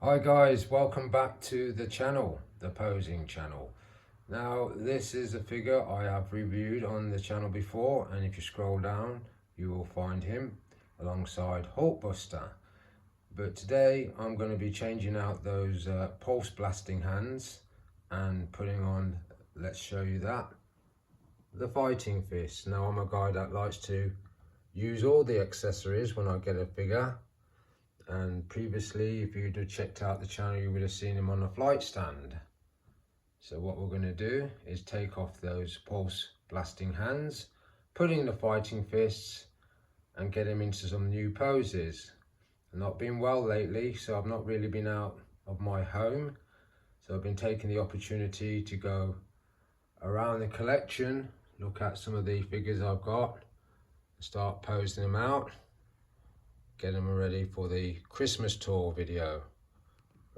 Hi guys, welcome back to the channel, the posing channel. Now this is a figure I have reviewed on the channel before, and if you scroll down you will find him alongside Hulkbuster. But today I'm going to be changing out those pulse blasting hands and putting on, let's show you that, the fighting fist. Now I'm a guy that likes to use all the accessories when I get a figure. And previously, if you'd have checked out the channel, you would have seen him on a flight stand. So what we're going to do is take off those pulse blasting hands, put in the fighting fists and get him into some new poses. I've not been well lately, so I've not really been out of my home. So I've been taking the opportunity to go around the collection, look at some of the figures I've got, start posing them out. Get them ready for the Christmas tour video.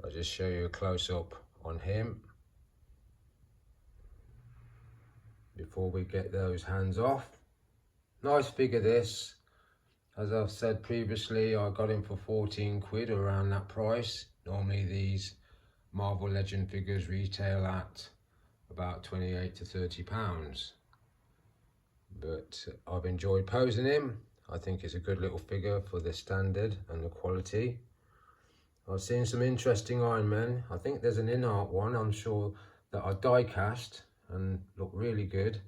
I'll just show you a close-up on him before we get those hands off. Nice figure this. As I've said previously, I got him for 14 quid, around that price. Normally these Marvel Legend figures retail at about 28 to 30 pounds. But I've enjoyed posing him. I think it's a good little figure for the standard and the quality. I've seen some interesting Iron Men. I think there's an in-art one, I'm sure, that I die cast and look really good.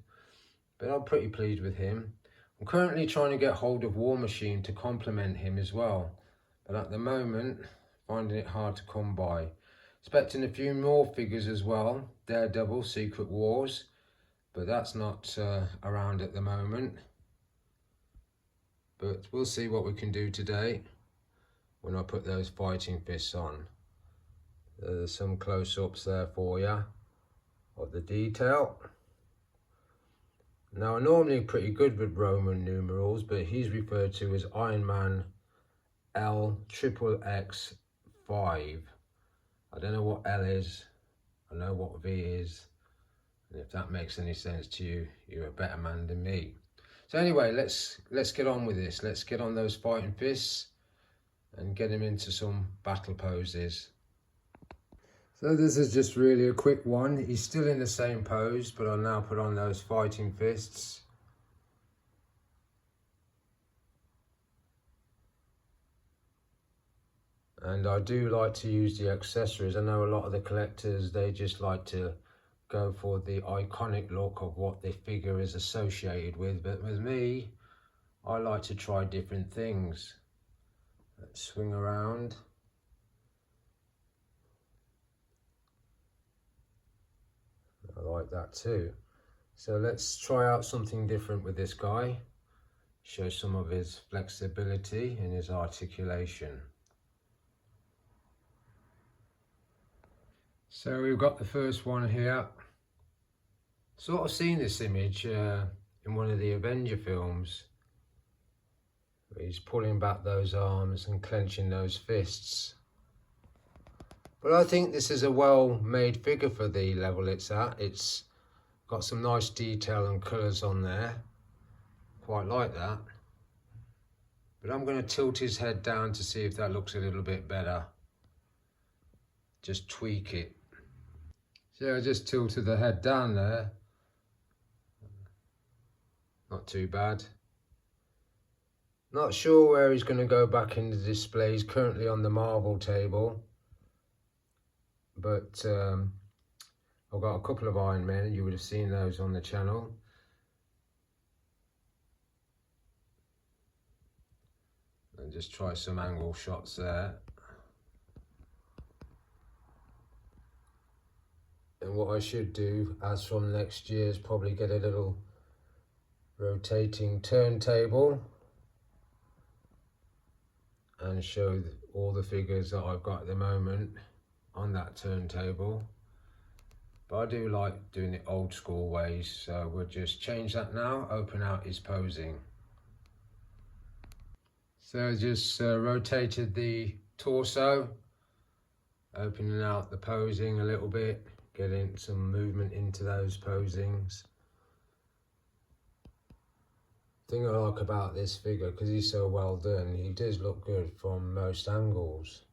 But I'm pretty pleased with him. I'm currently trying to get hold of War Machine to complement him as well. But at the moment, finding it hard to come by. Expecting a few more figures as well. Daredevil, Secret Wars. But that's not around at the moment. But we'll see what we can do today when I put those fighting fists on. There's some close-ups there for you of the detail. Now I'm normally pretty good with Roman numerals, but he's referred to as Iron Man LXXXV. I don't know what L is, I know what V is, and if that makes any sense to you, you're a better man than me. So anyway, let's get on with this. Let's get on those fighting fists and get him into some battle poses. So this is just really a quick one. He's still in the same pose, but I'll now put on those fighting fists. And I do like to use the accessories. I know a lot of the collectors, they just like to go for the iconic look of what the figure is associated with, but with me, I like to try different things. Let's swing around. I like that too. So let's try out something different with this guy. Show some of his flexibility and his articulation. So we've got the first one here. Sort of seen this image in one of the Avenger films. He's pulling back those arms and clenching those fists. But I think this is a well-made figure for the level it's at. It's got some nice detail and colours on there. Quite like that. But I'm going to tilt his head down to see if that looks a little bit better. Just tweak it. So I just tilted the head down there. Not too bad. Not sure where he's going to go back in the display. He's currently on the Marvel table. But I've got a couple of Iron Men, and you would have seen those on the channel. And just try some angle shots there. And what I should do, as from next year, is probably get a little rotating turntable and show all the figures that I've got at the moment on that turntable. But I do like doing it old school ways, so we'll just change that now, open out his posing. So I just rotated the torso, opening out the posing a little bit, getting some movement into those posings. The thing I like about this figure, because he's so well done, he does look good from most angles.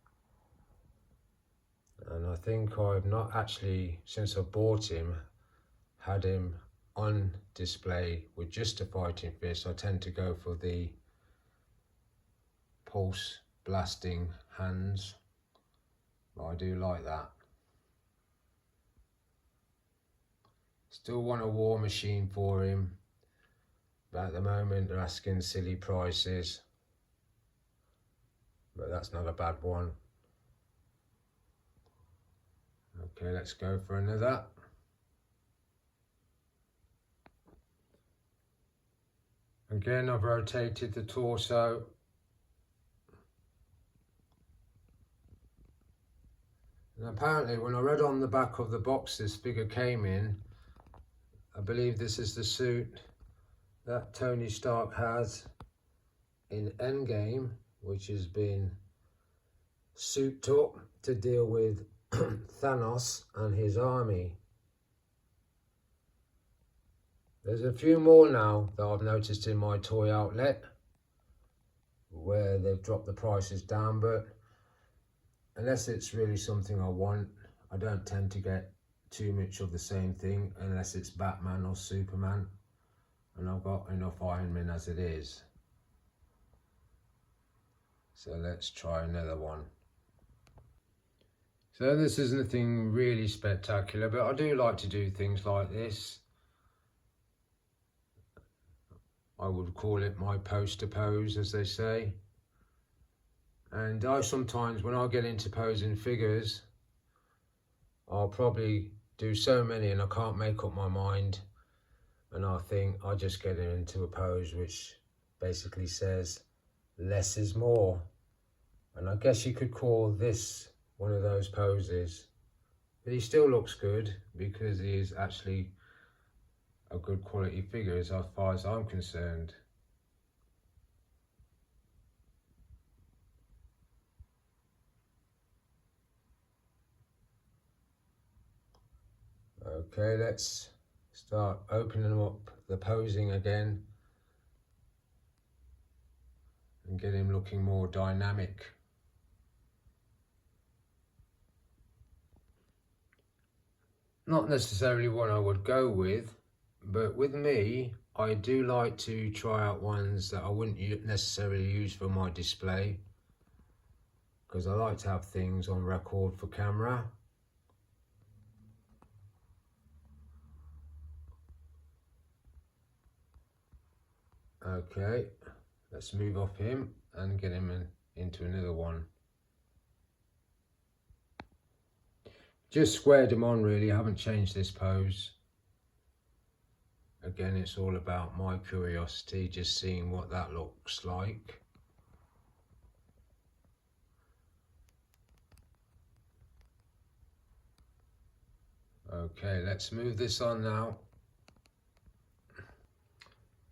And I think I've not actually, since I bought him, had him on display with just a fighting fist. I tend to go for the pulse blasting hands, but I do like that. Still want a war machine for him, but at the moment they're asking silly prices, but that's not a bad one. Okay, let's go for another. Again, I've rotated the torso. And apparently when I read on the back of the box this figure came in, I believe this is the suit that Tony Stark has in Endgame, which has been souped up to deal with Thanos and his army. There's a few more now that I've noticed in my toy outlet where they've dropped the prices down, but unless it's really something I want, I don't tend to get too much of the same thing unless it's Batman or Superman, and I've got enough Iron Man as it is. So let's try another one. So this is nothing really spectacular, but I do like to do things like this. I would call it my poster pose, as they say. And I sometimes, when I get into posing figures, I'll probably do so many and I can't make up my mind. And I think I just get into a pose which basically says, less is more. And I guess you could call this one of those poses. But he still looks good because he is actually a good quality figure as far as I'm concerned. Okay, let's start opening up the posing again and get him looking more dynamic. Not necessarily one I would go with, but with me, I do like to try out ones that I wouldn't necessarily use for my display, because I like to have things on record for camera. Okay, let's move off him and get him into another one. Just squared him on really, I haven't changed this pose. Again, it's all about my curiosity, just seeing what that looks like. Okay, let's move this on now.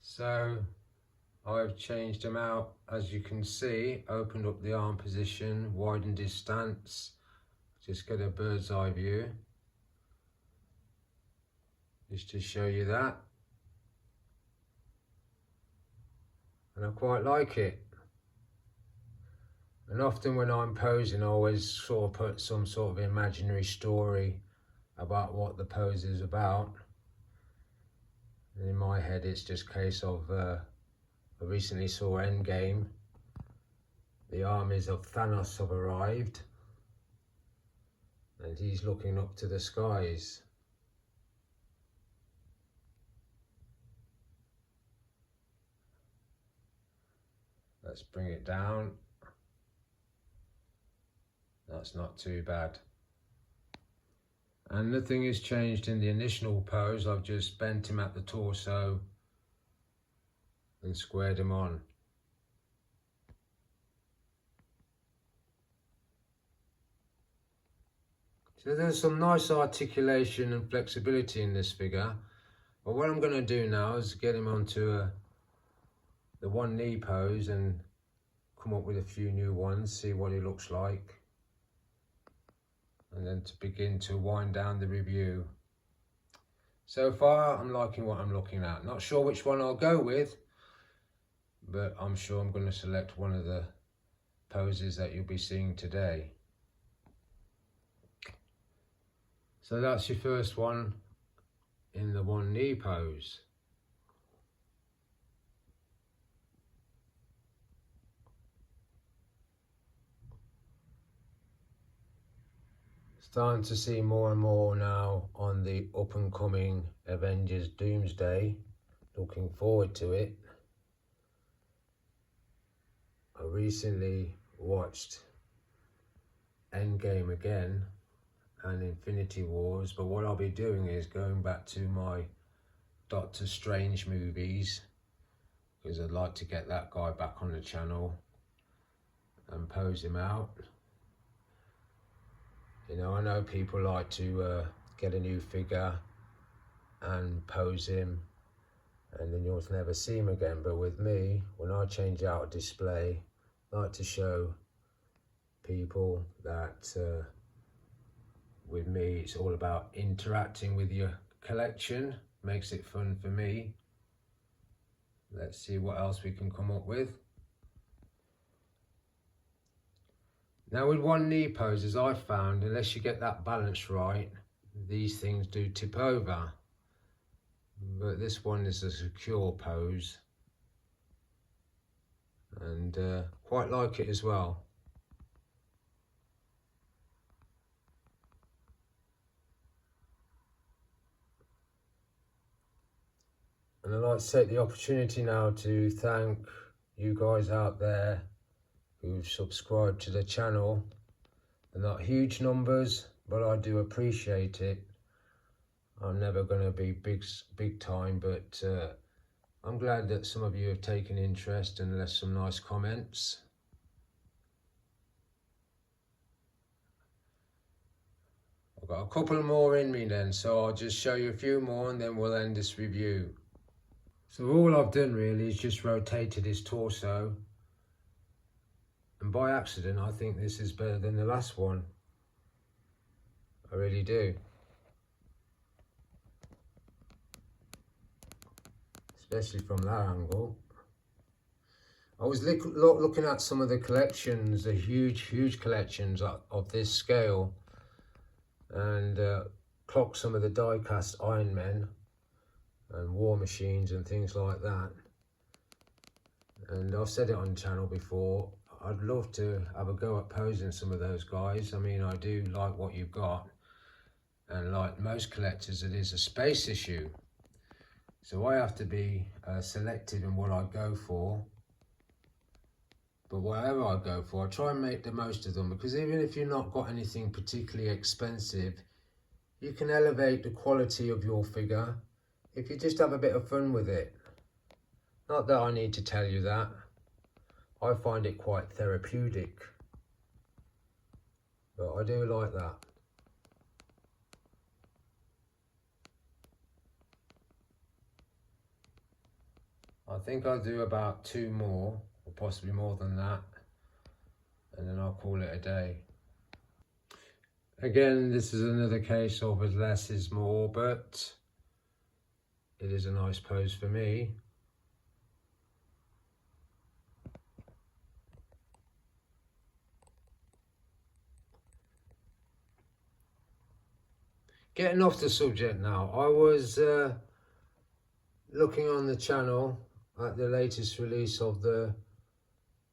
So I've changed him out, as you can see, opened up the arm position, widened his stance, just get a bird's eye view, just to show you that. And I quite like it. And often when I'm posing, I always sort of put some sort of imaginary story about what the pose is about. And in my head, it's just a case of, I recently saw Endgame. The armies of Thanos have arrived. And he's looking up to the skies. Let's bring it down. That's not too bad. And nothing has changed in the initial pose. I've just bent him at the torso and squared him on. So there's some nice articulation and flexibility in this figure. But what I'm going to do now is get him onto the one knee pose and come up with a few new ones, see what he looks like. And then to begin to wind down the review. So far, I'm liking what I'm looking at. Not sure which one I'll go with, but I'm sure I'm going to select one of the poses that you'll be seeing today. So that's your first one in the one knee pose. Starting to see more and more now on the up and coming Avengers Doomsday. Looking forward to it. I recently watched Endgame again and Infinity Wars, but what I'll be doing is going back to my Doctor Strange movies, because I'd like to get that guy back on the channel and pose him out. You know, I know people like to get a new figure and pose him and then you'll never see him again, but with me, when I change out a display, I like to show people that with me it's all about interacting with your collection. Makes it fun for me. Let's see what else we can come up with. Now with one knee poses, I've found, unless you get that balance right, these things do tip over. But this one is a secure pose and quite like it as well. And I'd like to take the opportunity now to thank you guys out there who've subscribed to the channel. They're not huge numbers, but I do appreciate it. I'm never going to be big time, but I'm glad that some of you have taken interest and left some nice comments. I've got a couple more in me then, so I'll just show you a few more and then we'll end this review. So all I've done really is just rotated his torso, and by accident I think this is better than the last one. I really do. Especially from that angle. I was looking at some of the collections, the huge collections of this scale, and clocked some of the die-cast Iron Men and War Machines and things like that. And I've said it on the channel before, I'd love to have a go at posing some of those guys. I mean, I do like what you've got, and like most collectors, it is a space issue. So I have to be selective in what I go for. But whatever I go for, I try and make the most of them, because even if you've not got anything particularly expensive, you can elevate the quality of your figure if you just have a bit of fun with it. Not that I need to tell you that. I find it quite therapeutic. But I do like that. I think I'll do about 2 more, or possibly more than that, and then I'll call it a day. Again, this is another case of less is more, but it is a nice pose for me. Getting off the subject now, I was looking on the channel at the latest release of the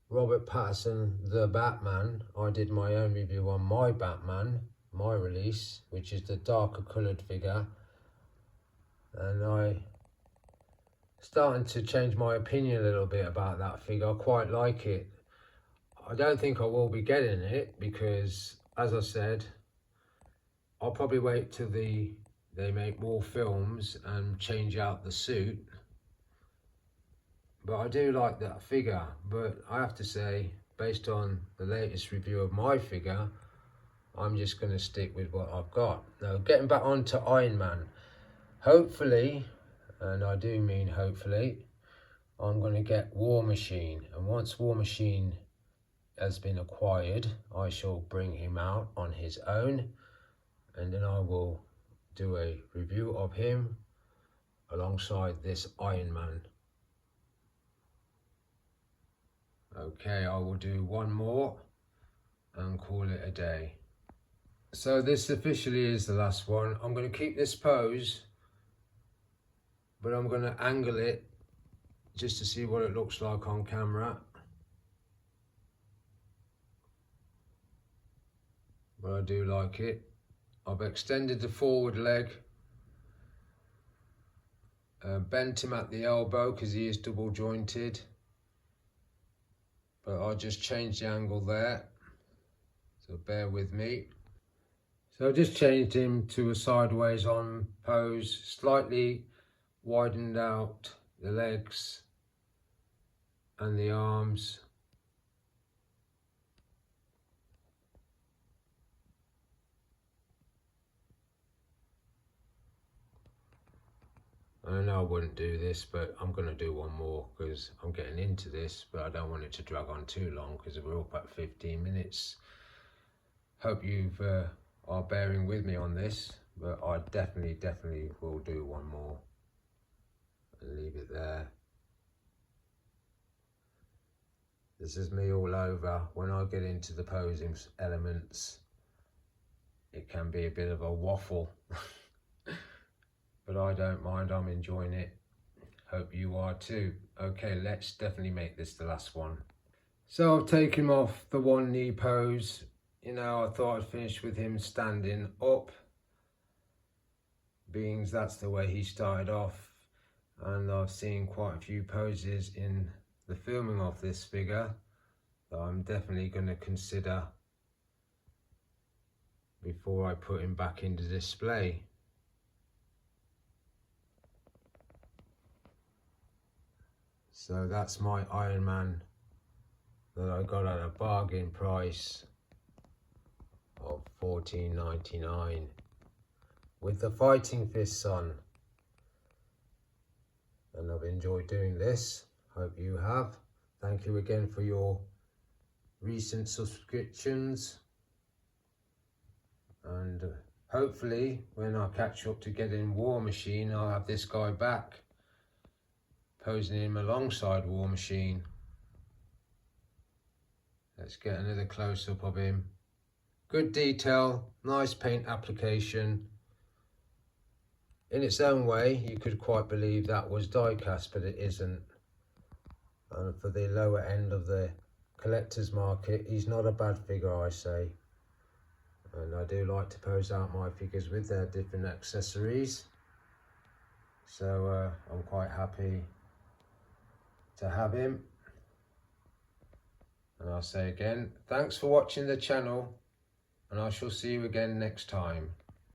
Robert Pattinson The Batman. I did my own review on my Batman, my release, which is the darker coloured figure, and I starting to change my opinion a little bit about that figure. I quite like it. I don't think I will be getting it because, as I said, I'll probably wait till they make more films and change out the suit. But I do like that figure. But I have to say, based on the latest review of my figure, I'm just going to stick with what I've got. Now, getting back onto Iron Man, hopefully, and I do mean hopefully, I'm going to get War Machine. And once War Machine has been acquired, I shall bring him out on his own, and then I will do a review of him alongside this Iron Man. Okay, I will do one more and call it a day. So this officially is the last one. I'm going to keep this pose, but I'm going to angle it just to see what it looks like on camera. But I do like it. I've extended the forward leg, bent him at the elbow because he is double jointed, but I just changed the angle there, so bear with me. So I just changed him to a sideways on pose, slightly widened out the legs and the arms. I know I wouldn't do this, but I'm going to do one more because I'm getting into this, but I don't want it to drag on too long because we're up at 15 minutes. Hope you've are bearing with me on this, but I definitely will do one more and leave it there. This is me all over. When I get into the posing elements, it can be a bit of a waffle, but I don't mind, I'm enjoying it. Hope you are too. Okay, let's definitely make this the last one. So I've taken him off the one knee pose. You know, I thought I'd finish with him standing up, being that's the way he started off, and I've seen quite a few poses in the filming of this figure that I'm definitely going to consider before I put him back into display. So that's my Iron Man that I got at a bargain price of $14.99 with the fighting fists on, and I've enjoyed doing this. Hope you have. Thank you again for your recent subscriptions, and hopefully when I catch up to getting War Machine, I'll have this guy back, posing him alongside War Machine. Let's get another close-up of him. Good detail, nice paint application. In its own way, you could quite believe that was die cast, but it isn't. And for the lower end of the collector's market, he's not a bad figure, I say. And I do like to pose out my figures with their different accessories. So I'm quite happy to have him. And I'll say again, thanks for watching the channel, and I shall see you again next time.